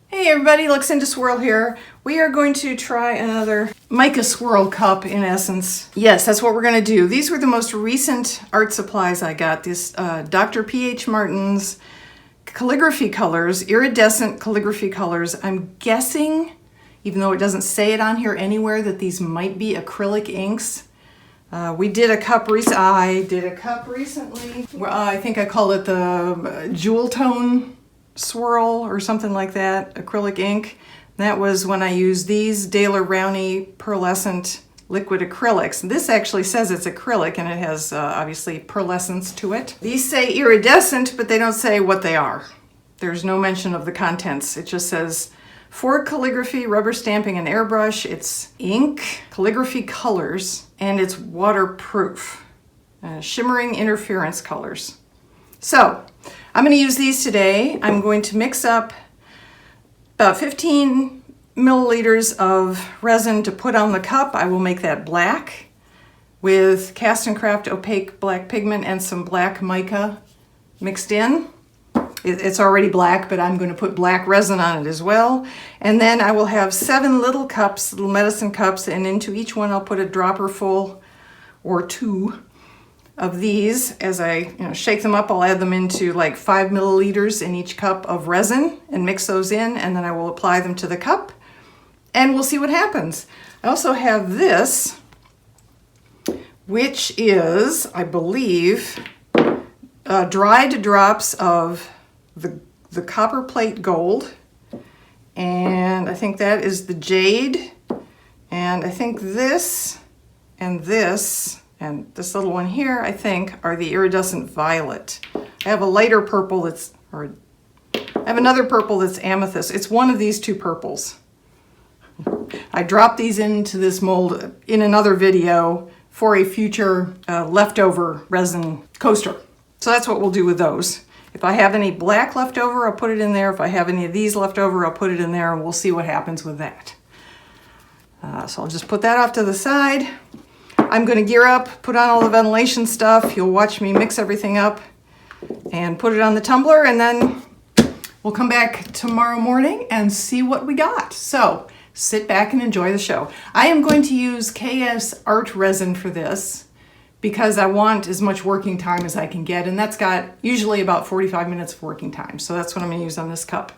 Hey everybody, Luxinda Swirl here. We are going to try another Mica Swirl cup in essence. Yes, that's what we're going to do. These were the most recent art supplies I got. This Dr. P.H. Martin's Calligraphy Colors, Iridescent Calligraphy Colors. I'm guessing, even though it doesn't say it on here anywhere, that these might be acrylic inks. We did a cup recently. I did a cup recently. I think I called it the Jewel Tone Swirl or something like that, acrylic ink. That was when I used these Daler Rowney pearlescent liquid acrylics. This actually says it's acrylic and it has obviously pearlescence to it. These say iridescent, but they don't say what they are. There's no mention of the contents. It just says for calligraphy, rubber stamping, and airbrush. It's ink, calligraphy colors, and it's waterproof. Shimmering interference colors. So I'm going to use these today. I'm going to mix up about 15 milliliters of resin to put on the cup. I will make that black with Cast and Craft opaque black pigment and some black mica mixed in. It's already black, but I'm going to put black resin on it as well. And then I will have 7 little cups, little medicine cups, and into each one I'll put a dropper full or 2 of these. As I shake them up, I'll add them into like 5 milliliters in each cup of resin and mix those in, and then I will apply them to the cup and we'll see what happens. I also have this, which is, I believe, dried drops of the copper plate gold, and I think that is the Jade, and I think this and this and this little one here, I think, are the Iridescent Violet. I have a lighter purple I have another purple that's Amethyst. It's one of these two purples. I dropped these into this mold in another video for a future leftover resin coaster. So that's what we'll do with those. If I have any black left over, I'll put it in there. If I have any of these left over, I'll put it in there, and we'll see what happens with that. So I'll just put that off to the side. I'm going to gear up, put on all the ventilation stuff. You'll watch me mix everything up and put it on the tumbler, and then we'll come back tomorrow morning and see what we got. So sit back and enjoy the show. I am going to use KS Art Resin for this because I want as much working time as I can get, and that's got usually about 45 minutes of working time. So that's what I'm going to use on this cup.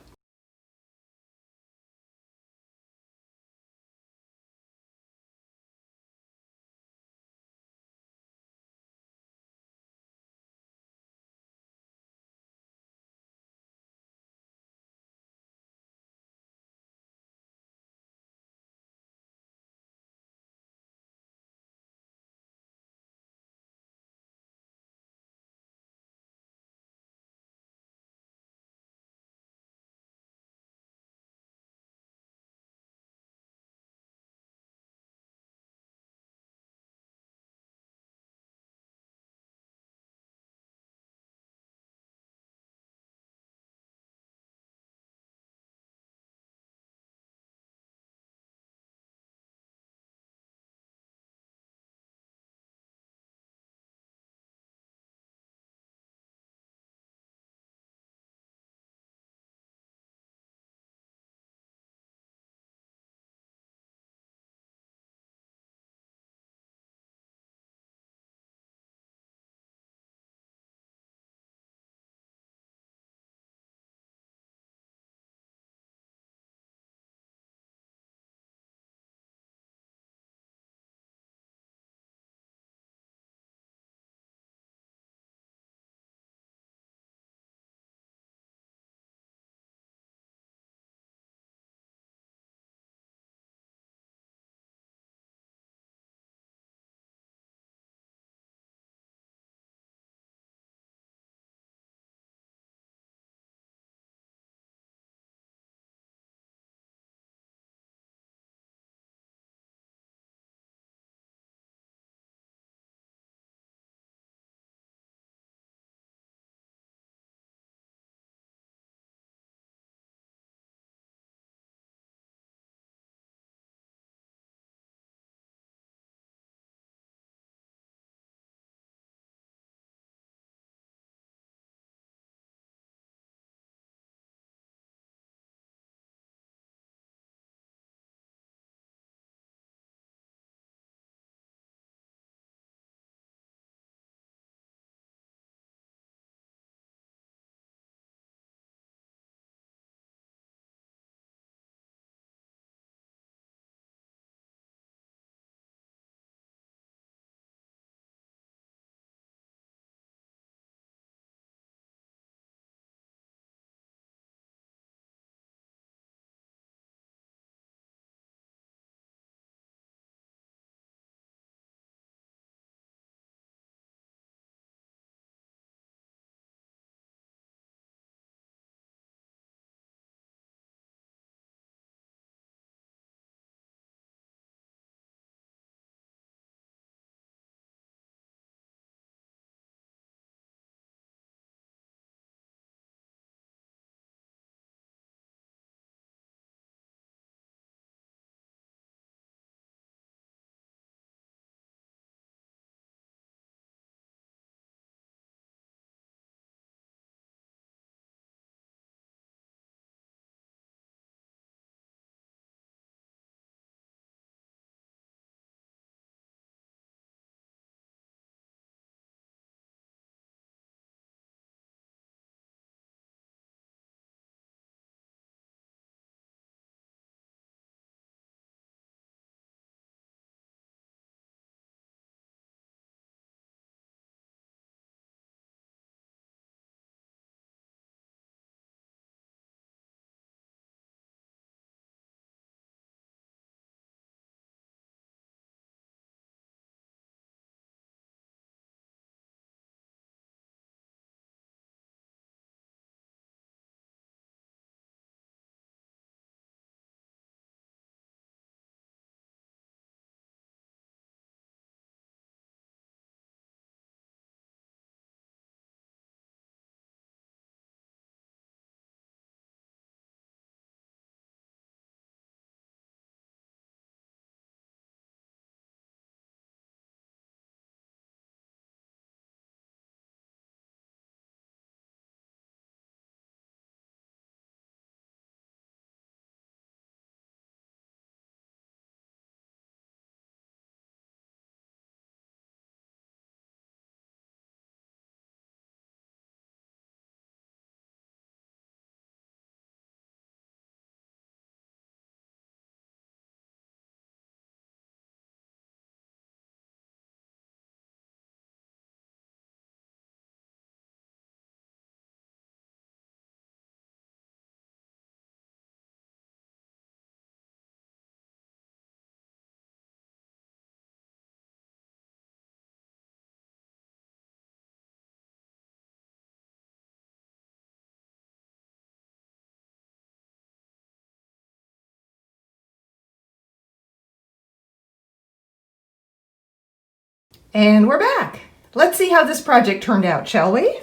And we're back. Let's see how this project turned out, shall we?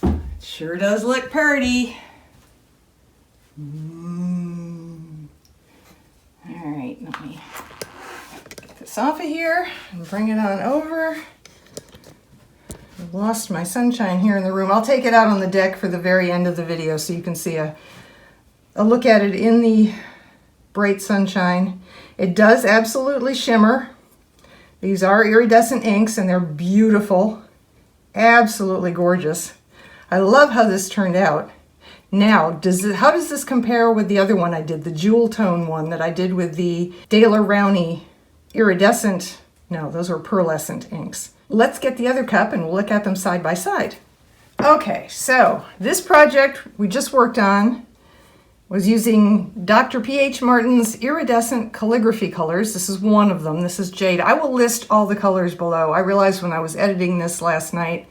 It sure does look pretty. All right, let me get this off of here and bring it on over. I've lost my sunshine here in the room. I'll take it out on the deck for the very end of the video so you can see a look at it in the bright sunshine. It does absolutely shimmer. These are iridescent inks and they're beautiful, absolutely gorgeous. I love how this turned out. Now, how does this compare with the other one I did, the jewel tone one that I did with the Daler Rowney iridescent, no, those were pearlescent inks. Let's get the other cup and we'll look at them side by side. Okay, so this project we just worked on was using Dr. P.H. Martin's Iridescent Calligraphy Colors. This is one of them. This is Jade. I will list all the colors below. I realized when I was editing this last night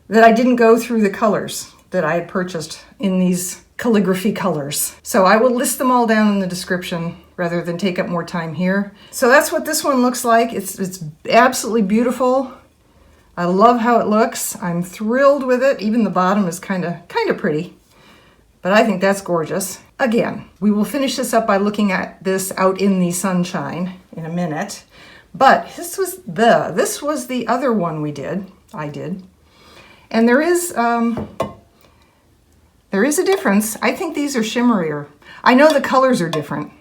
that I didn't go through the colors that I had purchased in these calligraphy colors. So I will list them all down in the description rather than take up more time here. So that's what this one looks like. It's absolutely beautiful. I love how it looks. I'm thrilled with it. Even the bottom is kind of pretty. But I think that's gorgeous. Again, we will finish this up by looking at this out in the sunshine in a minute. But this was the other one I did. And there is a difference. I think these are shimmerier. I know the colors are different,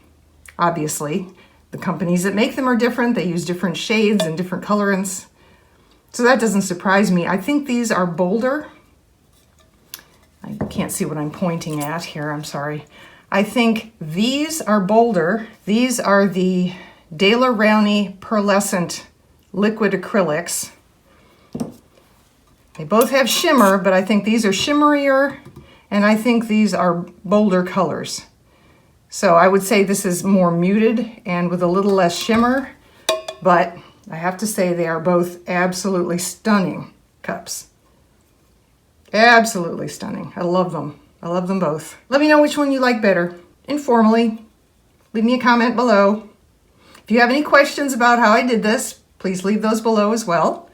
obviously. The companies that make them are different. They use different shades and different colorants. So that doesn't surprise me. I think these are bolder. I can't see what I'm pointing at here, I'm sorry. I think these are bolder. These are the Daler Rowney pearlescent liquid acrylics. They both have shimmer, but I think these are shimmerier, and I think these are bolder colors. So I would say this is more muted and with a little less shimmer, but I have to say they are both absolutely stunning cups. Absolutely stunning. I love them. I love them both. Let me know which one you like better. Informally, leave me a comment below. If you have any questions about how I did this, please leave those below as well.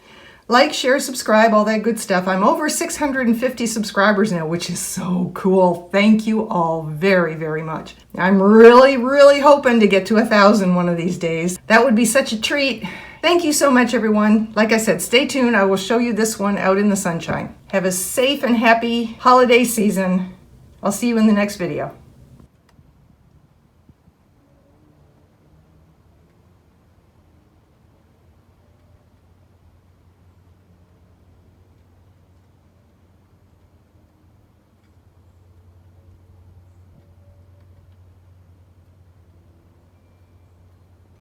Like, share, subscribe, all that good stuff. I'm over 650 subscribers now, which is so cool. Thank you all very, very much. I'm really, really hoping to get to 1,000 one of these days. That would be such a treat. Thank you so much, everyone. Like I said, stay tuned. I will show you this one out in the sunshine. Have a safe and happy holiday season. I'll see you in the next video.